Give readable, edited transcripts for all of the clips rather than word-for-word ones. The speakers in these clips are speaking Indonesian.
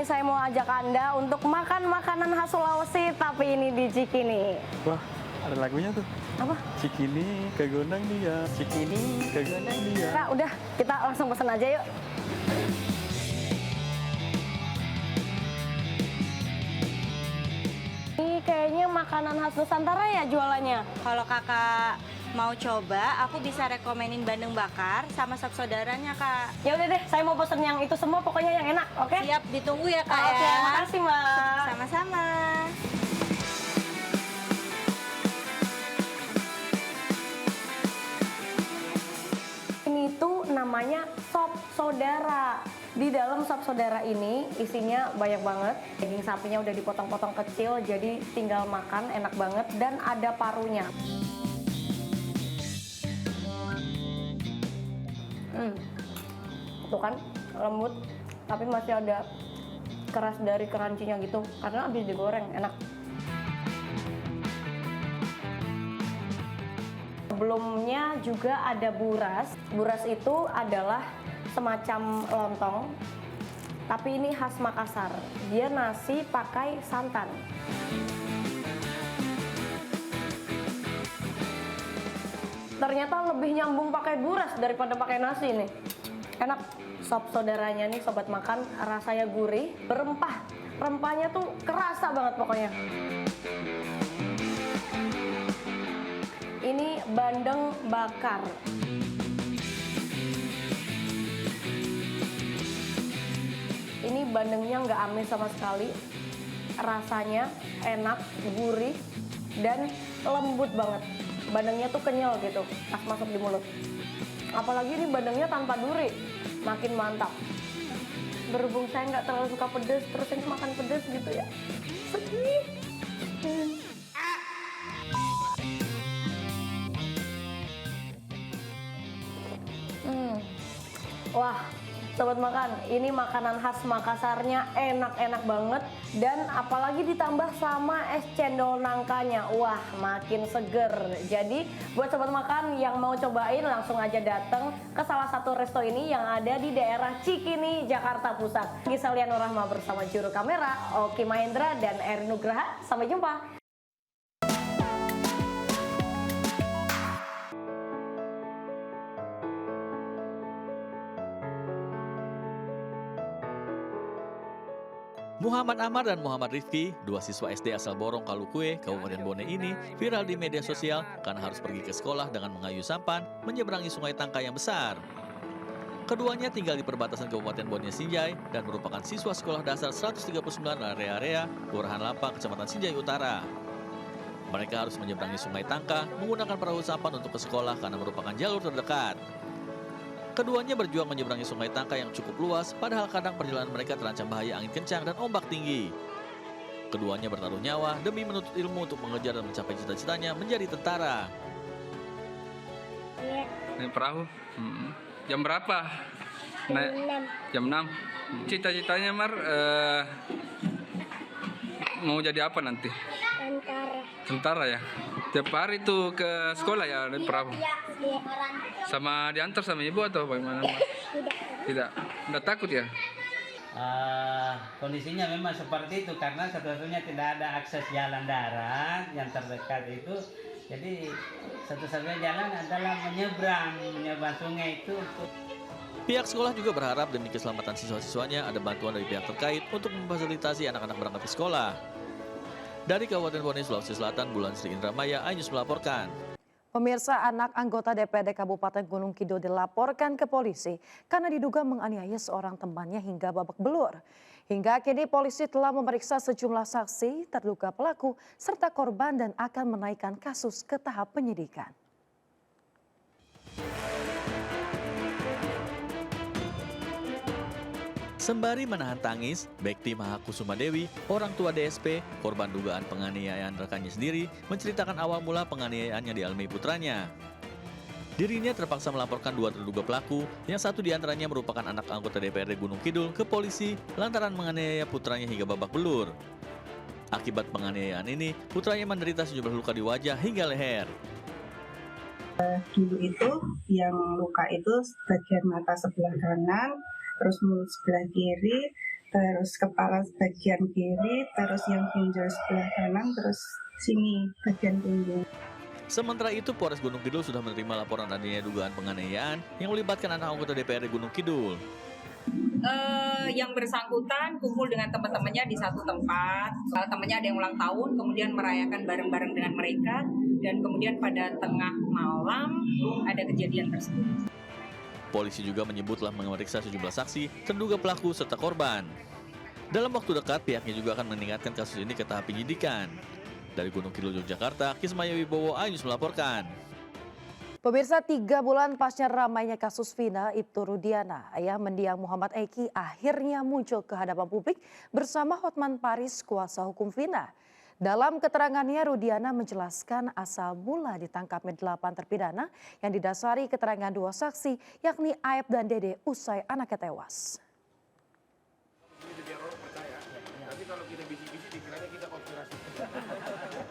saya mau ajak Anda untuk makan makanan khas Sulawesi, tapi ini di Cikini. Wah, ada lagunya tuh. Apa? Cikini kegondang dia, Cikini kegondang dia. Kak, udah, kita langsung pesan aja yuk. Ini kayaknya makanan khas Nusantara ya jualannya. Kalau kakak mau coba, aku bisa rekomenin bandeng bakar sama sop saudaranya, Kak. Ya udah deh, saya mau pesen yang itu semua, pokoknya yang enak, oke? Siap, ditunggu ya, Kak. Oke, ya. makasih Mbak. Sama-sama. Ini tuh namanya sop saudara. Di dalam sop saudara ini isinya banyak banget. Daging sapinya udah dipotong-potong kecil, jadi tinggal makan enak banget dan ada parunya. Tuh kan lembut, tapi masih ada keras dari crunchy-nya gitu karena habis digoreng, enak. Sebelumnya juga ada buras. Buras itu adalah semacam lontong, tapi ini khas Makassar. Dia nasi pakai santan. Ternyata lebih nyambung pakai buras daripada pakai nasi nih. Enak. Sop saudaranya nih sobat makan, rasanya gurih, berempah. Rempahnya tuh kerasa banget pokoknya. Ini bandeng bakar. Ini bandengnya nggak amis sama sekali. Rasanya enak, gurih, dan lembut banget. Bandengnya tuh kenyal gitu, pas masuk di mulut. Apalagi ini bandengnya tanpa duri, makin mantap. Berhubung saya nggak terlalu suka pedas, terus ini makan pedas gitu ya. Sedih. Wah, sobat makan, ini makanan khas Makassarnya enak-enak banget. Dan apalagi ditambah sama es cendol nangkanya. Wah, makin seger. Jadi buat sobat makan yang mau cobain langsung aja datang ke salah satu resto ini yang ada di daerah Cikini, Jakarta Pusat. Gisel Rahma bersama juru kamera Oki Mahendra dan Erin Nugraha. Sampai jumpa. Muhammad Amar dan Muhammad Rifki, dua siswa SD asal Borong Kalukue, Kabupaten Bone ini viral di media sosial karena harus pergi ke sekolah dengan mengayuh sampan menyeberangi sungai Tangka yang besar. Keduanya tinggal di perbatasan Kabupaten Bone Sinjai dan merupakan siswa sekolah dasar 139 area Kelurahan Lampang, Kecamatan Sinjai Utara. Mereka harus menyeberangi sungai Tangka menggunakan perahu sampan untuk ke sekolah karena merupakan jalur terdekat. Keduanya berjuang menyeberangi sungai Tangka yang cukup luas, padahal kadang perjalanan mereka terancam bahaya angin kencang dan ombak tinggi. Keduanya bertaruh nyawa demi menuntut ilmu untuk mengejar dan mencapai cita-citanya menjadi tentara. Naik perahu. Jam berapa? Naik jam 6. Cita-citanya Mar mau jadi apa nanti? Tentara ya. Tiap hari tuh ke sekolah ya naik perahu. Sama diantar sama ibu atau bagaimana? Tidak. Nggak takut ya? Kondisinya memang seperti itu karena satu-satunya tidak ada akses jalan darat yang terdekat itu. Jadi satu-satunya jalan adalah menyeberang sungai itu. Pihak sekolah juga berharap demi keselamatan siswa-siswanya ada bantuan dari pihak terkait untuk memfasilitasi anak-anak berangkat ke sekolah. Dari Kabupaten Bone, Sulawesi Selatan, Bulan Sri Indramaya, iNews melaporkan. Pemirsa, anak anggota DPRD Kabupaten Gunung Kidul dilaporkan ke polisi karena diduga menganiaya seorang temannya hingga babak belur. Hingga kini polisi telah memeriksa sejumlah saksi, terduga pelaku, serta korban dan akan menaikkan kasus ke tahap penyidikan. Sembari menahan tangis, Bekti Mahakusuma Dewi, orang tua DSP, korban dugaan penganiayaan rekannya sendiri, menceritakan awal mula penganiayaannya dialami putranya. Dirinya terpaksa melaporkan dua terduga pelaku, yang satu diantaranya merupakan anak anggota DPRD Gunung Kidul ke polisi lantaran menganiaya putranya hingga babak belur. Akibat penganiayaan ini, putranya menderita sejumlah luka di wajah hingga leher. Dulu itu yang luka itu bagian mata sebelah kanan, terus mulut sebelah kiri, terus kepala bagian kiri, terus yang pinggul sebelah kanan, terus sini bagian punggung. Sementara itu, Polres Gunung Kidul sudah menerima laporan adanya dugaan penganiayaan yang melibatkan anak anggota DPRD Gunung Kidul. Yang bersangkutan kumpul dengan teman-temannya di satu tempat. Temannya ada yang ulang tahun, kemudian merayakan bareng-bareng dengan mereka, dan kemudian pada tengah malam ada kejadian tersebut. Polisi juga menyebut telah memeriksa sejumlah saksi, terduga pelaku serta korban. Dalam waktu dekat, pihaknya juga akan meningkatkan kasus ini ke tahap penyidikan. Dari Gunung Kidul, Yogyakarta, Kismaya Wibowo, iNews melaporkan. Pemirsa, 3 bulan pasca ramainya kasus Vina Ibtu Rudiana, ayah mendiang Muhammad Eki akhirnya muncul ke hadapan publik bersama Hotman Paris, kuasa hukum Vina. Dalam keterangannya, Rudiana menjelaskan asal mula ditangkapnya 8 terpidana yang didasari keterangan 2 saksi, yakni Aep dan Dede, usai anaknya tewas.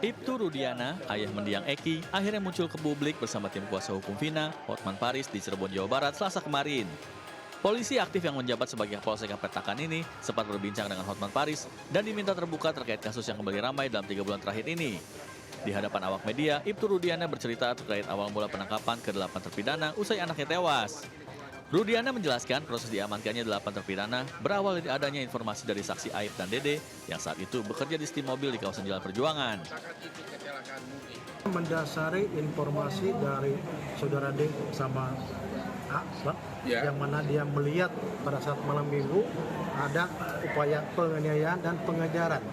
Ibtu Rudiana, ayah mendiang Eki, akhirnya muncul ke publik bersama tim kuasa hukum Vina, Hotman Paris di Cirebon, Jawa Barat, Selasa kemarin. Polisi aktif yang menjabat sebagai Kapolsek Petakan ini sempat berbincang dengan Hotman Paris dan diminta terbuka terkait kasus yang kembali ramai dalam 3 bulan terakhir ini. Di hadapan awak media, Ibtu Rudiana bercerita terkait awal mula penangkapan ke-8 terpidana usai anaknya tewas. Rudiana menjelaskan proses diamankannya 8 terpidana berawal dari adanya informasi dari saksi Aep dan Dede yang saat itu bekerja di setim mobil di kawasan Jalan Perjuangan. Mendasari informasi dari saudara D sama A, yang mana dia melihat pada saat malam minggu ada upaya penganiayaan dan pengejaran.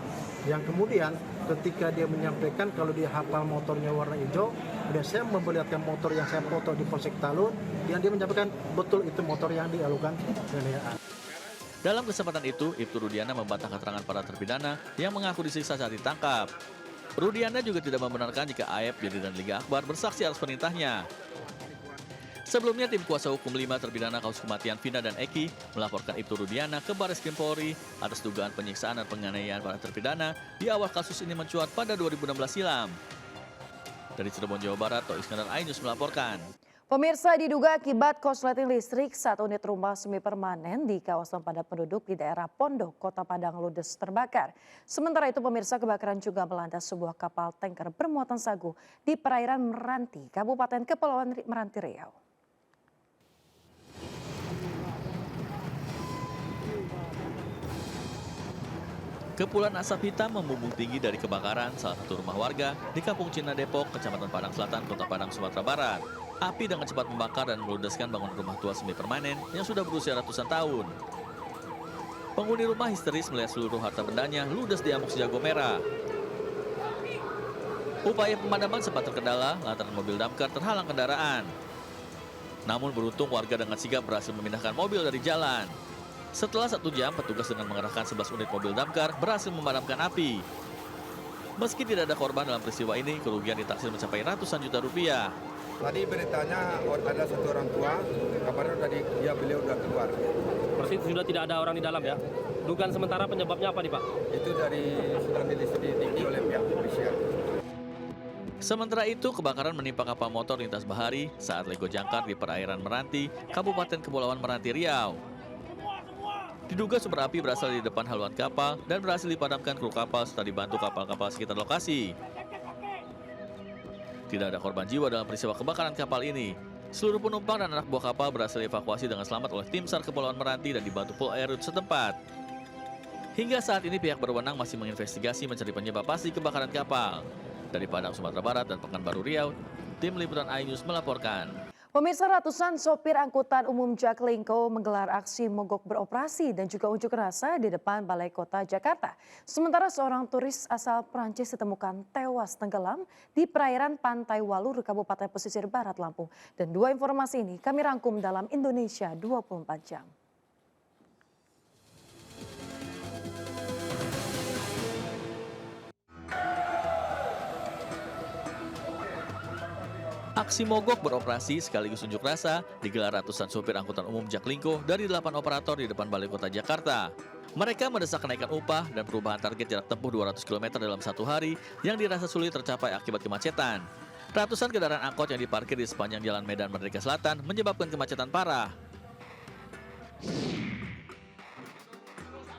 Yang kemudian ketika dia menyampaikan kalau dia hafal motornya warna hijau, kemudian saya memperlihatkan motor yang saya foto di Polsek Talun, yang dia menyampaikan betul itu motor yang dilakukan penganiayaan. Dalam kesempatan itu, Ibtu Rudiana membantah keterangan para terpidana yang mengaku disiksa saat ditangkap. Rudiana juga tidak membenarkan jika Aep, Dede dan Liga Akbar bersaksi atas perintahnya. Sebelumnya, tim kuasa hukum 5 terpidana kasus kematian Vina dan Eki melaporkan Ibtu Rudiana ke Barreskrim Polri atas dugaan penyiksaan dan penganiayaan para terpidana di awal kasus ini mencuat pada 2016 silam. Dari Cirebon, Jawa Barat, Toh Iskandar, iNews melaporkan. Pemirsa, diduga akibat korsleting listrik, 1 unit rumah semi permanen di kawasan padat penduduk di daerah Pondok, Kota Padang ludes terbakar. Sementara itu, pemirsa, kebakaran juga melanda sebuah kapal tanker bermuatan sagu di perairan Meranti, Kabupaten Kepulauan Meranti Riau. Kepulan asap hitam membumbung tinggi dari kebakaran salah satu rumah warga di Kampung Cina Depok, Kecamatan Padang Selatan, Kota Padang, Sumatera Barat. Api dengan cepat membakar dan meludeskan bangunan rumah tua semi permanen yang sudah berusia ratusan tahun. Penghuni rumah histeris melihat seluruh harta bendanya ludes di amuk sejago merah. Upaya pemadaman sempat terkendala lantaran mobil damkar terhalang kendaraan. Namun beruntung warga dengan sigap berhasil memindahkan mobil dari jalan. Setelah 1 jam, petugas dengan mengerahkan 11 unit mobil damkar berhasil memadamkan api. Meski tidak ada korban dalam peristiwa ini, kerugian ditaksir mencapai ratusan juta rupiah. Tadi beritanya ada 1 orang tua, kabarnya tadi beliau udah keluar. Berarti sudah tidak ada orang di dalam ya? Dugaan sementara penyebabnya apa nih Pak? Itu sudah diselidiki oleh pihak kepolisian. Sementara itu, kebakaran menimpa kapal motor lintas bahari saat lego jangkar di perairan Meranti, Kabupaten Kepulauan Meranti Riau. Diduga sumber api berasal di depan haluan kapal dan berhasil dipadamkan kru kapal setelah dibantu kapal-kapal sekitar lokasi. Tidak ada korban jiwa dalam peristiwa kebakaran kapal ini. Seluruh penumpang dan anak buah kapal berhasil dievakuasi dengan selamat oleh tim SAR Kepulauan Meranti dan dibantu Pol Air setempat. Hingga saat ini pihak berwenang masih menginvestigasi mencari penyebab pasti kebakaran kapal. Dari Padang, Sumatera Barat dan Pekanbaru Riau, tim liputan iNews melaporkan. Pemirsa, ratusan sopir angkutan umum Jaklingko menggelar aksi mogok beroperasi dan juga unjuk rasa di depan Balai Kota Jakarta. Sementara seorang turis asal Prancis ditemukan tewas tenggelam di perairan Pantai Walur, Kabupaten Pesisir Barat Lampung. Dan 2 informasi ini kami rangkum dalam Indonesia 24 jam. Aksi mogok beroperasi sekaligus unjuk rasa digelar ratusan sopir angkutan umum Jaklingko dari 8 operator di depan Balai Kota Jakarta. Mereka mendesak kenaikan upah dan perubahan target jarak tempuh 200 km dalam 1 hari yang dirasa sulit tercapai akibat kemacetan. Ratusan kendaraan angkot yang diparkir di sepanjang Jalan Medan Merdeka Selatan menyebabkan kemacetan parah.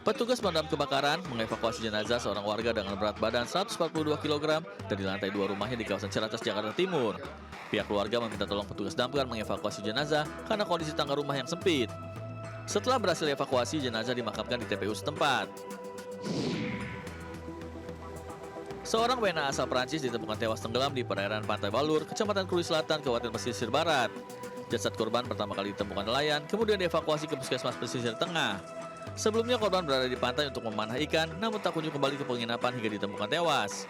Petugas pemadam kebakaran mengevakuasi jenazah seorang warga dengan berat badan 142 kg dari lantai 2 rumahnya di kawasan Ciracas, Jakarta Timur. Pihak keluarga meminta tolong petugas damkar mengevakuasi jenazah karena kondisi tangga rumah yang sempit. Setelah berhasil evakuasi, jenazah dimakamkan di TPU setempat. Seorang WNA asal Prancis ditemukan tewas tenggelam di perairan Pantai Balur, Kecamatan Krui Selatan, Kabupaten Pesisir Barat. Jasad korban pertama kali ditemukan nelayan, kemudian dievakuasi ke Puskesmas Pesisir Tengah. Sebelumnya korban berada di pantai untuk memanah ikan, namun tak kunjung kembali ke penginapan hingga ditemukan tewas.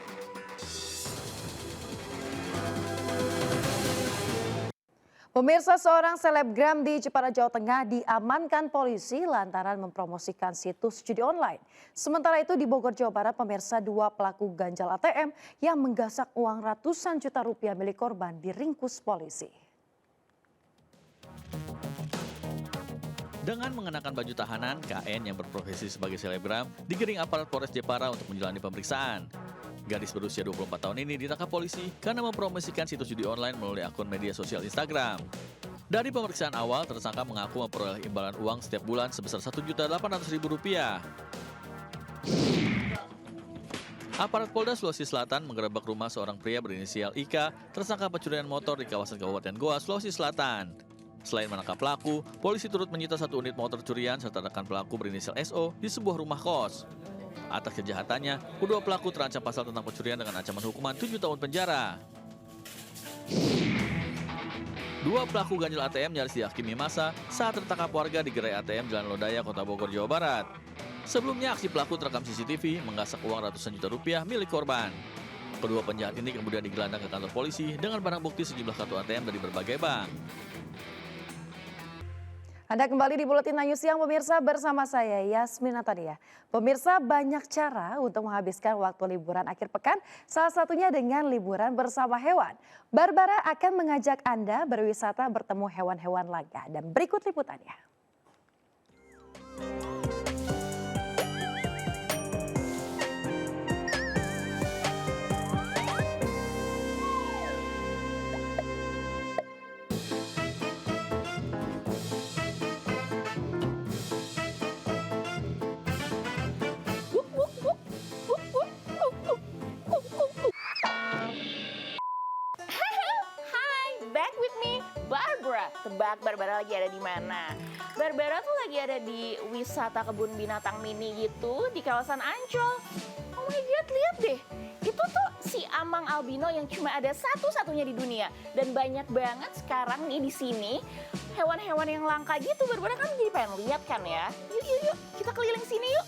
Pemirsa, seorang selebgram di Jepara, Jawa Tengah diamankan polisi lantaran mempromosikan situs judi online. Sementara itu di Bogor, Jawa Barat, pemirsa, 2 pelaku ganjal ATM yang menggasak uang ratusan juta rupiah milik korban diringkus polisi. Dengan mengenakan baju tahanan, KN yang berprofesi sebagai selebgram digiring aparat Polres Jepara untuk menjalani pemeriksaan. Gadis berusia 24 tahun ini ditangkap polisi karena mempromosikan situs judi online melalui akun media sosial Instagram. Dari pemeriksaan awal, tersangka mengaku memperoleh imbalan uang setiap bulan sebesar Rp1.800.000. Aparat Polda Sulawesi Selatan menggerebek rumah seorang pria berinisial Ika, tersangka pencurian motor di kawasan Kabupaten Goa, Sulawesi Selatan. Selain menangkap pelaku, polisi turut menyita 1 unit motor curian serta rekan pelaku berinisial SO di sebuah rumah kos. Atas kejahatannya, kedua pelaku terancam pasal tentang pencurian dengan ancaman hukuman 7 tahun penjara. 2 pelaku ganjil ATM nyaris dihakimi massa saat tertangkap warga di gerai ATM Jalan Lodaya, Kota Bogor, Jawa Barat. Sebelumnya, aksi pelaku terekam CCTV menggasak uang ratusan juta rupiah milik korban. Kedua penjahat ini kemudian digelandang ke kantor polisi dengan barang bukti sejumlah kartu ATM dari berbagai bank. Anda kembali di Buletin Ayu Siang, pemirsa, bersama saya Yasmin Natalia. Pemirsa, banyak cara untuk menghabiskan waktu liburan akhir pekan, salah satunya dengan liburan bersama hewan. Barbara akan mengajak Anda berwisata bertemu hewan-hewan langka, dan berikut liputannya. Tebak Barbara lagi ada di mana? Barbara tuh lagi ada di wisata kebun binatang mini gitu di kawasan Ancol. Oh my god, lihat deh. Itu tuh si amang albino yang cuma ada satu-satunya di dunia, dan banyak banget sekarang nih di sini hewan-hewan yang langka gitu. Barbara kan jadi pengen lihat kan ya. Yuk, kita keliling sini yuk.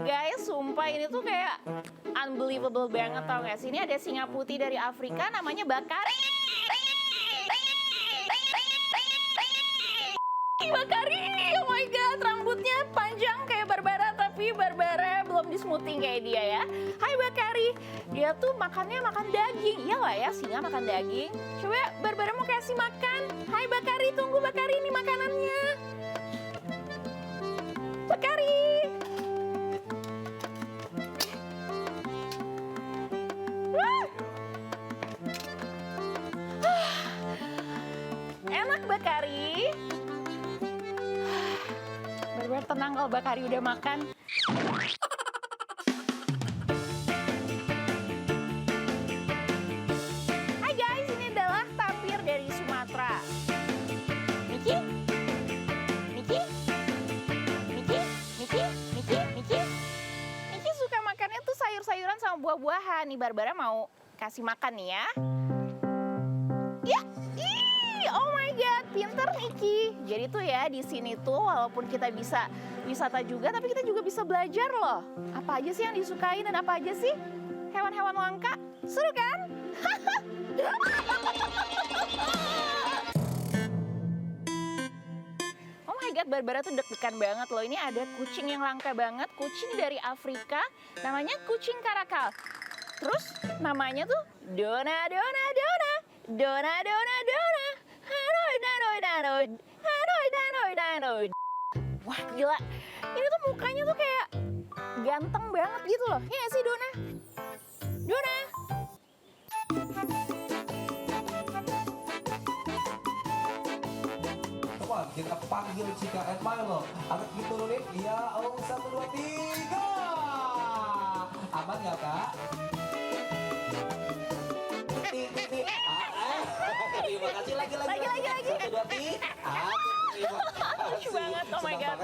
Guys, sumpah ini tuh kayak unbelievable banget, tau gak sih? Ini ada singa putih dari Afrika namanya Bakari. Bakari, oh my god, rambutnya panjang kayak Barbara, tapi Barbara belum di smoothing kayak dia ya. Hai Bakari, dia tuh makannya makan daging. Iya lah ya, singa makan daging. Coba Barbara mau kasih makan. Hai Bakari, tunggu Bakari, ini makanannya. Bakari. Enak Bakari. Bener-bener tenang kalau Bakari udah makan. Hai guys, ini adalah tapir dari Sumatera. Miki? Miki? Miki? Miki? Miki? Miki? Miki suka makannya tuh sayur-sayuran sama buah-buahan. Nih Barbara mau kasih makan nih ya. Ya, oh my god, pinter Niki. Jadi tuh ya di sini tuh walaupun kita bisa wisata juga, tapi kita juga bisa belajar loh. Apa aja sih yang disukai dan apa aja sih hewan-hewan langka? Seru kan? Oh my god, Barbara tuh deg-degan banget loh. Ini ada kucing yang langka banget, kucing dari Afrika, namanya kucing karakal. Terus namanya tuh Dona. Wah gila, ini tuh mukanya tuh kayak ganteng banget gitu loh. Ya nggak sih Dona? Dona? Coba kita panggil Cika and Milo. Agak diturunin. Iya, 1, 2, 3. Aman nggak, Kak? Terima kasih lagi. 1, 2, 3. Lucu banget, oh my god.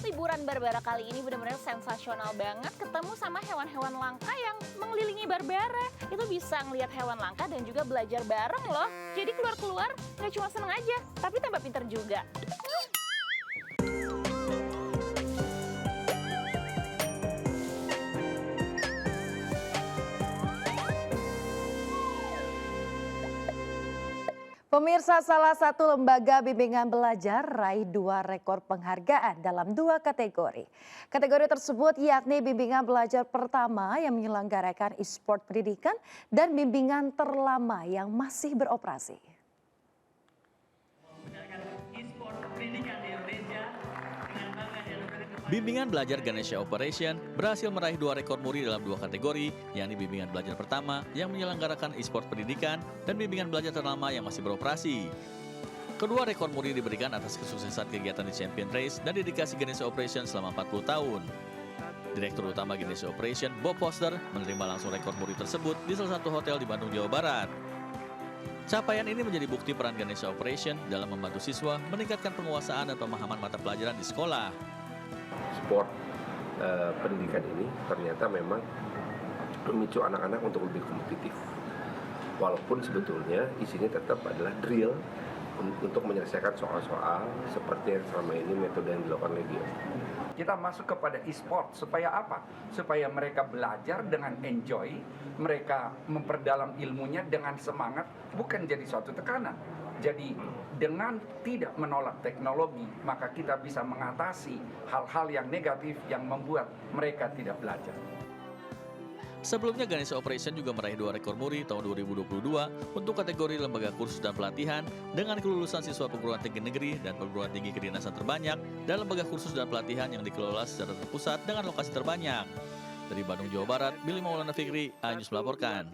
Liburan Barbara kali ini benar-benar sensasional banget. Ketemu sama hewan-hewan langka yang mengelilingi Barbara. Itu bisa ngelihat hewan langka dan juga belajar bareng loh. Jadi keluar-keluar nggak cuma seneng aja, tapi tambah pinter juga. Pemirsa, salah satu lembaga bimbingan belajar raih 2 rekor penghargaan dalam 2 kategori. Kategori tersebut yakni bimbingan belajar pertama yang menyelenggarakan e-sport pendidikan dan bimbingan terlama yang masih beroperasi. Bimbingan belajar Ganesha Operation berhasil meraih 2 rekor muri dalam 2 kategori, yakni bimbingan belajar pertama yang menyelenggarakan e-sport pendidikan dan bimbingan belajar terlama yang masih beroperasi. Kedua rekor muri diberikan atas kesuksesan kegiatan di Champion Race dan dedikasi Ganesha Operation selama 40 tahun. Direktur Utama Ganesha Operation, Bob Foster, menerima langsung rekor muri tersebut di salah satu hotel di Bandung, Jawa Barat. Capaian ini menjadi bukti peran Ganesha Operation dalam membantu siswa meningkatkan penguasaan dan pemahaman mata pelajaran di sekolah. Sport pendidikan ini ternyata memang memicu anak-anak untuk lebih kompetitif. Walaupun sebetulnya isinya tetap adalah drill untuk menyelesaikan soal-soal seperti yang selama ini metode yang dilakukan oleh dia. Kita masuk kepada e-sport supaya apa? Supaya mereka belajar dengan enjoy, mereka memperdalam ilmunya dengan semangat, bukan jadi suatu tekanan. Jadi dengan tidak menolak teknologi, maka kita bisa mengatasi hal-hal yang negatif yang membuat mereka tidak belajar. Sebelumnya Ganesha Operation juga meraih 2 rekor muri tahun 2022 untuk kategori lembaga kursus dan pelatihan dengan kelulusan siswa perguruan tinggi negeri dan perguruan tinggi kedinasan terbanyak dan lembaga kursus dan pelatihan yang dikelola secara terpusat dengan lokasi terbanyak. Dari Bandung, Jawa Barat, Billy Maulana Fikri, iNews melaporkan.